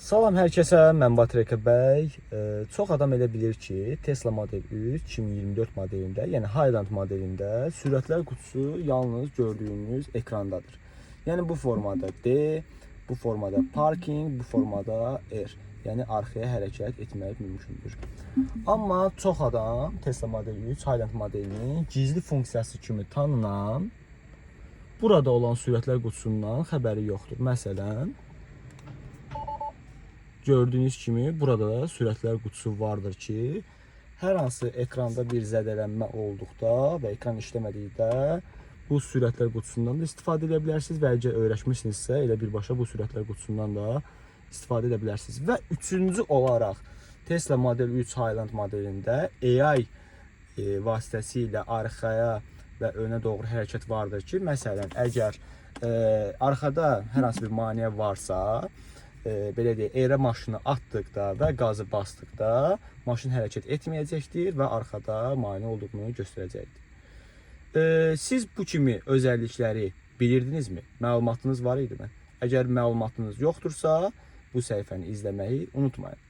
Salam hər kəsə, mən Batreka bəy. Çox adam elə bilir ki, Tesla Model 3 2024 modelində, yəni Highland modelində sürətlər qutusu yalnız gördüyünüz ekrandadır. Yəni bu formada D, bu formada parking, bu formada R. Yəni arxaya hərəkət etmək mümkündür. Amma çox adam Tesla Model 3 Highland modelinin gizli funksiyası kimi tanınan burada olan sürətlər qutusundan xəbəri yoxdur. Məsələn, gördüyünüz kimi burada da sürətlər qutusu vardır ki, hər hansı ekranda bir zədələnmə olduqda və ekran işləmədikdə bu sürətlər qutusundan da istifadə edə bilərsiniz və əgər öyrəşmişsinizsə elə birbaşa bu sürətlər qutusundan da istifadə edə bilərsiniz. Və üçüncü olaraq Tesla Model 3 Highland modelində AI vasitəsilə arxaya və önə doğru hərəkət vardır ki, məsələn, əgər arxada hər hansı bir maneə varsa, belə deyək, R maşını atdıqda və qazı basdıqda maşın hərəkət etməyəcəkdir və arxada maneə olduğunu göstərəcəkdir. Siz bu kimi özəllikləri bilirdinizmi? Məlumatınız var idimi? Əgər məlumatınız yoxdursa, bu səhifəni izləməyi unutmayın.